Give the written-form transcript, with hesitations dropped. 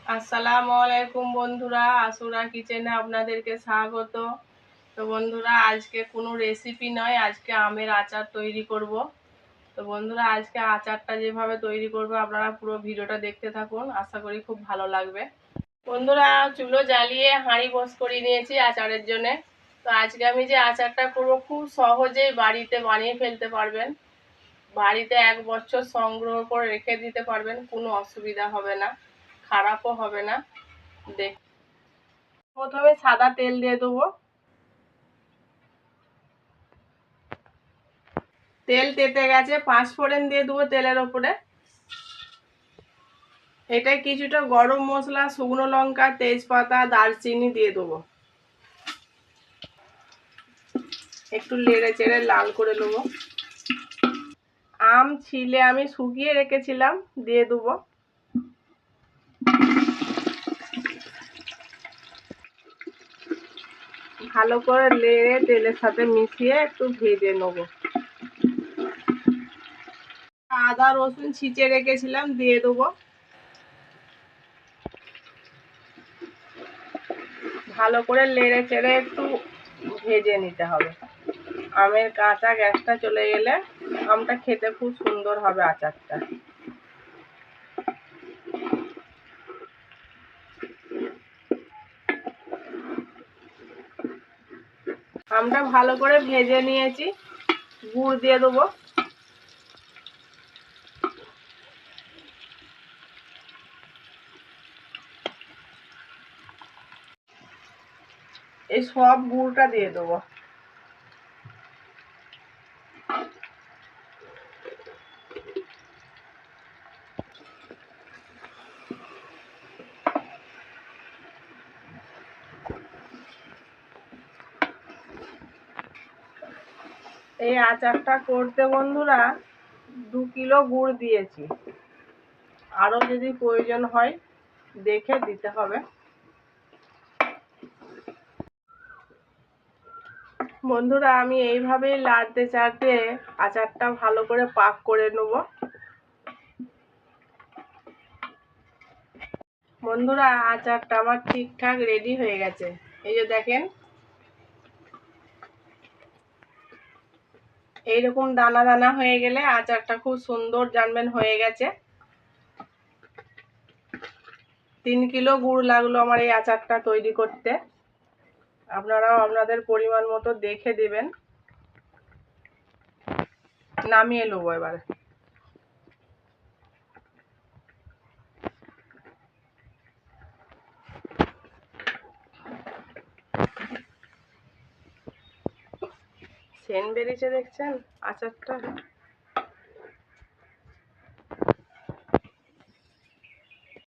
আসসালামু আলাইকুম বন্ধুরা, আসুরা কিচেনে আপনাদেরকে স্বাগত। তো বন্ধুরা, আজকে কোনো রেসিপি নয়, আজকে আমের আচার তৈরি করব। তো বন্ধুরা, আজকে আচারটা যেভাবে তৈরি করব আপনারা পুরো ভিডিওটা দেখতে থাকুন, আশা করি খুব ভালো লাগবে। বন্ধুরা, চুলো জ্বালিয়ে হাঁড়ি বস করে নিয়েছি আচারের জন্য। তো আজকে আমি যে আচারটা করব খুব সহজেই বাড়িতে বানিয়ে ফেলতে পারবেন, বাড়িতে 1 বছর সংগ্রহ করে রেখে দিতে পারবেন, কোনো অসুবিধা হবে না, খারাপও হবে না। দেখ, প্রথমে সাদা তেল দিয়ে দেবো। তেল তেতে গেছে, 5 ফোড়ন দিয়ে দেবো তেলের ওপরে। এটা কিছুটা গরম মশলা, শুকনো লঙ্কা, তেজপাতা, দারচিনি দিয়ে দেবো। একটু নেড়ে চেড়ে লাল করে নেবো। আম ছিলে আমি শুকিয়ে রেখেছিলাম, দিয়ে দেবো। ভালো করে নেড়ে তেলের সাথে মিশিয়ে একটু ভেজে নেবো। আদা রসুন ছিঁচে রেখেছিলাম, দিয়ে দেবো। ভালো করে নেড়ে চেড়ে একটু ভেজে নিতে হবে। আমের কাঁচা গ্যাসটা চলে গেলে আমটা খেতে খুব সুন্দর হবে আচারটা। আমটা ভালো করে ভেজে নিয়েছি, গুড় দিয়ে দেবো। এই সব গুড়টা দিয়ে দেবো। এই আচারটা করতে বন্ধুরা 2 কিলো গুড় দিয়েছি, আরও যদি প্রয়োজন হয় দেখে দিতে হবে। বন্ধুরা, আমি এইভাবেই লাড়তে চাড়তে আচারটা ভালো করে পাক করে নেব। বন্ধুরা, আচারটা আমার ঠিকঠাক রেডি হয়ে গেছে। এই যে দেখেন, এইরকম দানা দানা হয়ে গেলে আচারটা খুব সুন্দর জানবেন হয়ে গেছে। 3 কিলো গুড় লাগলো আমার এই আচারটা তৈরি করতে। আপনারাও আপনাদের পরিমাণ মতো দেখে দেবেন। নামিয়ে নেবো এবার। সেন্ট বেরিয়েছে দেখছেন আচারটা।